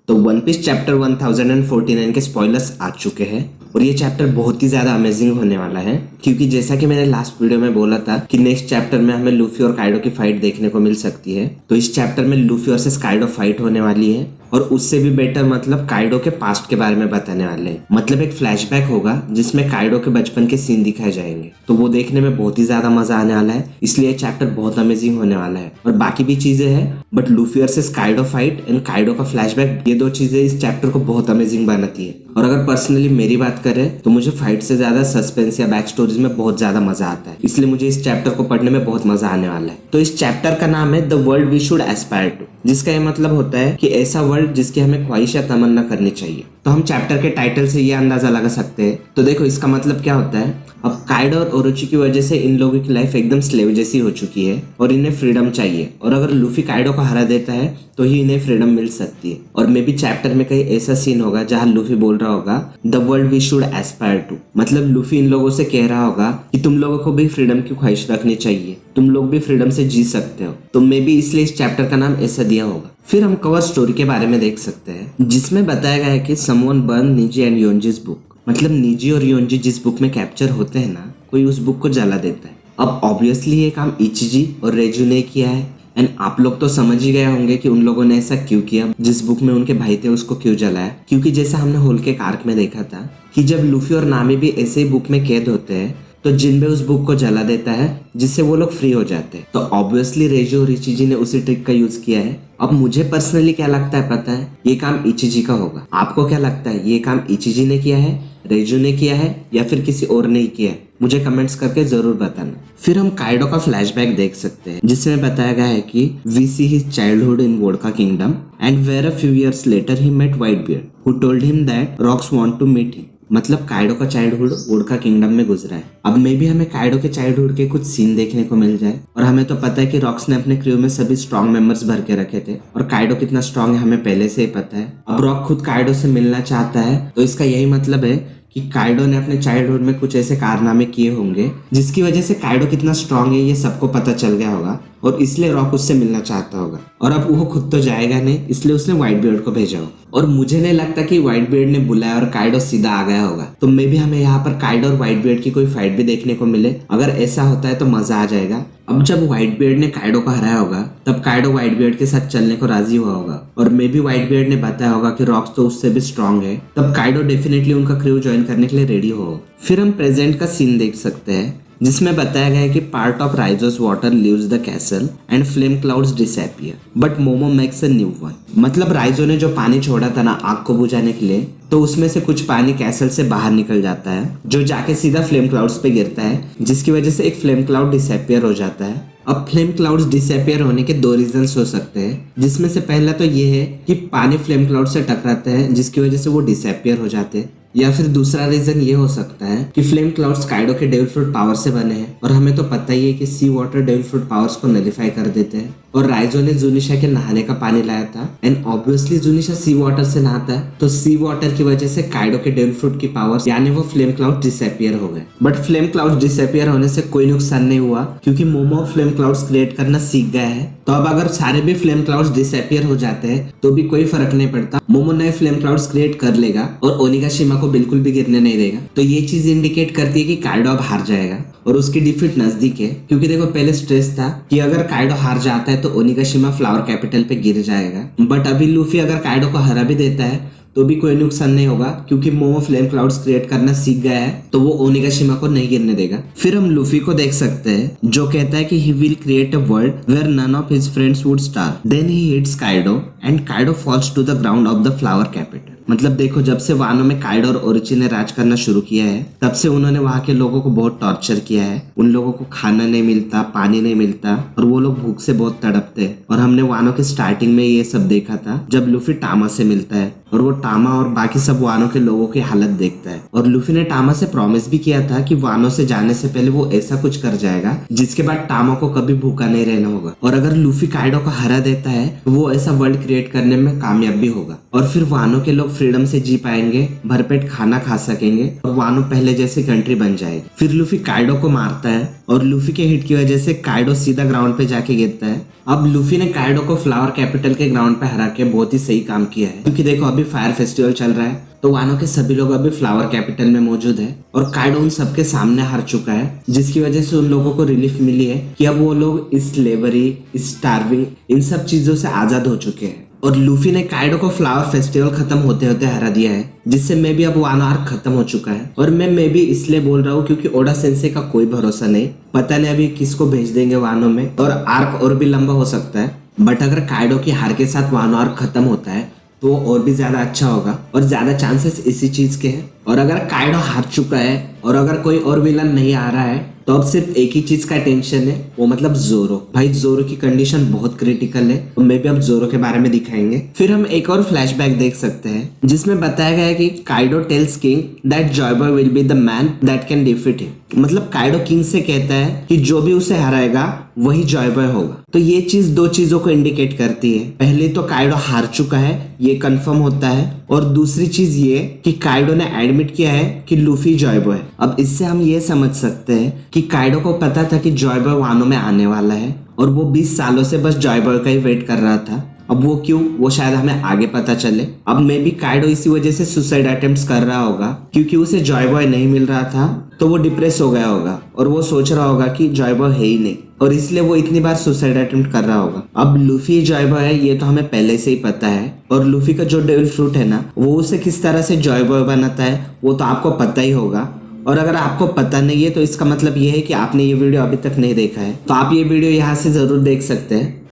तो one piece chapter 1049 के spoilers आ चुके हैं और ये चैप्टर बहुत ही ज्यादा अमेजिंग होने वाला है, क्योंकि जैसा कि मैंने लास्ट वीडियो में बोला था कि नेक्स्ट चैप्टर में हमें लूफी और काइडो की फाइट देखने को मिल सकती है। तो इस चैप्टर में लूफी और काइडो फाइट होने वाली है और उससे भी बेटर मतलब काइडो के पास्ट के बारे में बताने वाले हैं। मतलब एक फ्लैशबैक होगा जिसमें काइडो के बचपन के सीन दिखाए जाएंगे, तो वो देखने में बहुत ही ज्यादा मजा आने वाला है। इसलिए चैप्टर बहुत अमेजिंग होने वाला है और बाकी भी चीजें हैं, बट लूफी और काइडो फाइट एंड काइडो का फ्लैशबैक, ये दो चीजें इस चैप्टर को बहुत अमेजिंग बनाती है। और अगर पर्सनली मेरी बात करें तो मुझे फाइट से ज्यादा सस्पेंस या बैक स्टोरीज में बहुत ज्यादा मजा आता है, इसलिए मुझे इस चैप्टर को पढ़ने में बहुत मजा आने वाला है। तो इस चैप्टर का नाम है the world we should aspire to, जिसका ये मतलब होता है कि ऐसा वर्ल्ड जिसकी हमें ख्वाहिश या तमन्ना करनी चाहिए। तो हम चैप्टर के टाइटल से ये अंदाजा लगा सकते हैं। तो देखो इसका मतलब क्या होता है, अब काइडो और ओरोची की वजह से इन लोगों की लाइफ एकदम स्लेव जैसी हो चुकी है और इन्हें फ्रीडम चाहिए, और अगर लूफी काइडो को हरा देता है तो ही इन्हें फ्रीडम मिल सकती है। और मे बी चैप्टर में कहीं ऐसा सीन होगा जहां लूफी बोल रहा होगा the world we should aspire to, मतलब लूफी इन लोगों से कह रहा होगा कि तुम लोगों को भी फ्रीडम की ख्वाहिश रखनी चाहिए, तुम लोग भी फ्रीडम से जी सकते हो। तो मे बी इसलिए इस चैप्टर का नाम ऐसा दिया होगा। फिर हम कवर स्टोरी के बारे में देख सकते हैं, जिसमें बताया गया है कि समवन बर्न निजी एंड योंजी's बुक, मतलब निजी और योंजी जिस बुक में कैप्चर होते हैं ना, कोई उस बुक को जला देता है। अब ऑब्वियसली ये काम इचिजी और रेजू ने किया है, एंड आप लोग तो समझ ही गए होंगे कि उन लोगों ने ऐसा क्यों किया, जिस बुक में उनके भाई थे उसको क्यों जलाया। क्योंकि जैसा हमने होल के आर्क में देखा था कि जब लूफी और नामी भी ऐसे ही बुक में कैद होते हैं तो जिनबे उस बुक को जला देता है जिससे वो लोग फ्री हो जाते हैं। तो ऑब्वियसली रेजू और इचिजी ने उसी ट्रिक का यूज किया है। अब मुझे पर्सनली क्या लगता है पता है, ये काम इचिजी का होगा। आपको क्या लगता है, ये काम इचिजी ने किया है, रेजू ने किया है, या फिर किसी और ने ही किया है? मुझे कमेंट्स करके जरूर बताना। फिर हम काइडो का फ्लैशबैक देख सकते हैं, जिसमें बताया गया है कि we see his childhood in Vodka Kingdom and where a few years later he met Whitebeard who told him that Rocks want to meet him. मतलब काइडो का चाइल्डहुड वोडका किंगडम में गुजरा है। अब मे भी हमें काइडो के childhood के कुछ सीन देखने को मिल जाए। और हमें तो पता है कि रॉक्स ने अपने क्रू में सभी स्ट्रॉन्ग मेंबर्स भर के रखे थे, और काइडो कितना स्ट्रॉन्ग है हमें पहले से ही पता है। अब रॉक खुद काइडो से मिलना चाहता है, तो इसका यही मतलब है कि काइडो ने अपने चाइल्डहुड में कुछ ऐसे कारनामे किए होंगे जिसकी वजह से काइडो कितना स्ट्रांग है ये सबको पता चल गया होगा, और इसलिए रॉक उससे मिलना चाहता होगा। और अब वो खुद तो जाएगा नहीं, इसलिए उसने व्हाइट बियर्ड को भेजा होगा। और मुझे नहीं लगता कि व्हाइट बियर्ड ने बुलाया और काइडो सीधा आ गया होगा। तो मे भी हमें यहाँ पर काइडो और व्हाइट बियर्ड की कोई फाइट भी देखने को मिले। अगर ऐसा होता है तो मजा आ जाएगा। अब जब व्हाइट बियर्ड ने काइडो को हराया होगा तब काइडो व्हाइट बियर्ड के साथ चलने को राजी हुआ होगा, और मे भी व्हाइट बियर्ड ने बताया होगा कि रॉक्स तो उससे भी स्ट्रांग है। तब काइडो डेफिनेटली उनका क्रू ज्वाइन करने के लिए रेडी हो। फिर हम प्रेजेंट का सीन देख सकते हैं, जिसमें बताया गया है कि part of Raizo's water leaves the castle and flame clouds disappear but Momo makes a new one. मतलब राइजो ने जो पानी छोड़ा था ना आग को बुझाने के लिए, तो उसमें से कुछ पानी कैसल से बाहर निकल जाता है जो जाके सीधा फ्लेम क्लाउड्स पे गिरता है, जिसकी वजह से एक फ्लेम क्लाउड डिसअपियर हो जाता है। अब फ्लेम क्लाउड्स डिसअपियर होने के दो रीजंस हो सकते हैं, जिसमें से पहला तो ये है कि पानी फ्लेम क्लाउड से टकराता है जिसकी वजह से वो डिसअपियर हो जाते हैं, या फिर दूसरा रीजन ये हो सकता है कि फ्लेम क्लाउड्स काइडो के डेविल फ्रूट पावर से बने हैं, और हमें तो पता ही है कि सी वाटर डेविल फ्रूट पावर्स को नलिफाई कर देते हैं। और राइजो ने जुनिशा के नहाने का पानी लाया था, एंड ऑब्वियसली जुनिशा सी वाटर से नहाता है, तो सी वाटर की वजह से काइडो के डेविल फ्रूट की पावर्स यानी वो फ्लेम क्लाउड डिसअपियर हो गए। बट फ्लेम क्लाउड डिसअपियर होने से कोई नुकसान नहीं हुआ, क्योंकि मोमो फ्लेम क्लाउड्स क्रिएट करना सीख गया है। तो अब अगर सारे भी फ्लेम क्लाउड्स डिसअपियर हो जाते हैं तो भी कोई फर्क नहीं पड़ता, मोमो नए फ्लेम क्लाउड्स क्रिएट कर लेगा और ओनिगाशिमा को बिल्कुल भी गिरने नहीं देगा। तो ये चीज इंडिकेट करती है कि काइडो अब हार जाएगा और उसकी डिफीट नजदीक है। क्योंकि देखो पहले स्ट्रेस था कि अगर काइडो हार जाता है तो ओनिगाशिमा फ्लावर कैपिटल पे गिर जाएगा, बट अभी लूफी अगर काइडो को हरा भी देता है तो भी कोई नुकसान नहीं होगा, क्योंकि मोमो फ्लेम क्लाउड्स क्रिएट करना सीख गया है, तो वो ओनिगाशिमा को नहीं गिरने देगा। फिर हम लूफी को देख सकते हैं, जो कहता है कि he will create a world where none of his friends would starve, then he hits Kaido and Kaido falls to the ground of the flower capital. मतलब देखो जब से वानो में काइडो और ओरोची ने राज करना शुरू किया है तब से उन्होंने वहां के लोगों को बहुत टॉर्चर किया है। उन लोगों को खाना नहीं मिलता, पानी नहीं मिलता, और वो लोग भूख से बहुत तड़पते हैं। और हमने वानो के स्टार्टिंग में ये सब देखा था जब लूफी टामा से मिलता है, और वो टामा और बाकी सब वानो के लोगों की हालत देखता है। और लूफी ने टामा से प्रॉमिस भी किया था कि वानो से जाने से पहले वो ऐसा कुछ कर जाएगा जिसके बाद टामा को कभी भूखा नहीं रहना होगा। और अगर लूफी काइडो को हरा देता है तो वो ऐसा वर्ल्ड क्रिएट करने में कामयाब भी होगा, और फिर वानो के लोग फ्रीडम से जी पाएंगे, भरपेट खाना खा सकेंगे, और वानो पहले जैसी कंट्री बन जाएगी। फिर लूफी काइडो को मारता है और लूफी के हिट की वजह से काइडो सीधा ग्राउंड पे जाके गिरता है। अब लूफी ने काइडो को फ्लावर कैपिटल के ग्राउंड पे हरा के बहुत ही सही काम किया है, क्योंकि देखो अभी फायर फेस्टिवल चल रहा है तो वानो के सभी लोग अभी फ्लावर कैपिटल में मौजूद है और काइडो उन सबके सामने हार चुका है, जिसकी वजह से उन लोगों को रिलीफ मिली है कि अब वो लोग इस स्लेवरी, स्टार्विंग, इन सब चीजों से आजाद हो चुके हैं। और लूफी ने काइडो को फ्लावर फेस्टिवल खत्म होते होते हरा दिया है, जिससे मैं भी अब वानो आर्क खत्म हो चुका है। और मैं भी इसलिए बोल रहा हूँ क्योंकि ओडा सेंसे का कोई भरोसा नहीं, पता नहीं अभी किसको भेज देंगे वानो में, और आर्क और भी लंबा हो सकता है। बट अगर काइडो की हार के साथ वानो आर्क खत्म होता है तो और भी ज्यादा अच्छा होगा और ज्यादा चांसेस इसी चीज के हैं। और अगर काइडो हार चुका है और अगर कोई और विलन नहीं आ रहा है तो अब सिर्फ एक ही चीज का टेंशन है, वो मतलब जोरो। भाई जोरो की कंडीशन बहुत क्रिटिकल है और मैं भी अब जोरो के बारे में दिखाएंगे। फिर हम एक और फ्लैशबैक देख सकते हैं जिसमें बताया गया है कि Kaido tells King that Joy Boy will be the man that can defeat him. मतलब काइडो किंग से कहता है कि जो भी उसे हराएगा वही जॉय बॉय होगा। तो ये चीज दो चीजों को इंडिकेट करती है। पहले तो काइडो हार चुका है, ये कंफर्म होता है, और दूसरी चीज ये कि काइडो ने एडमिट किया है कि लूफी जॉय बॉय। अब इससे हम ये समझ सकते हैं कि काइडो को पता था कि जॉय बॉय वानो में आने वाला है और वो 20 सालों से बस जॉय बॉय का ही वेट कर रहा था। अब वो क्यों, वो शायद हमें आगे पता चले। अब मे बी काइडो इसी वजह से सुसाइड अटेम्प्ट्स कर रहा होगा, क्योंकि उसे जॉय बॉय नहीं मिल रहा था तो वो डिप्रेस हो गया होगा और वो सोच रहा होगा कि जॉय बॉय है ही नहीं, और इसलिए वो इतनी बार सुसाइड अटेम्प्ट कर रहा होगा। अब लूफी जॉय बॉय है ये तो हमें पहले से ही पता है, और लूफी का जो डेविल फ्रूट है ना वो उसे किस तरह से जॉय बॉय बनाता है वो तो आपको पता ही होगा। और अगर आपको पता नहीं है तो इसका मतलब ये है कि आपने ये वीडियो अभी तक नहीं देखा है, तो आप ये वीडियो यहाँ से जरूर देख सकते हैं।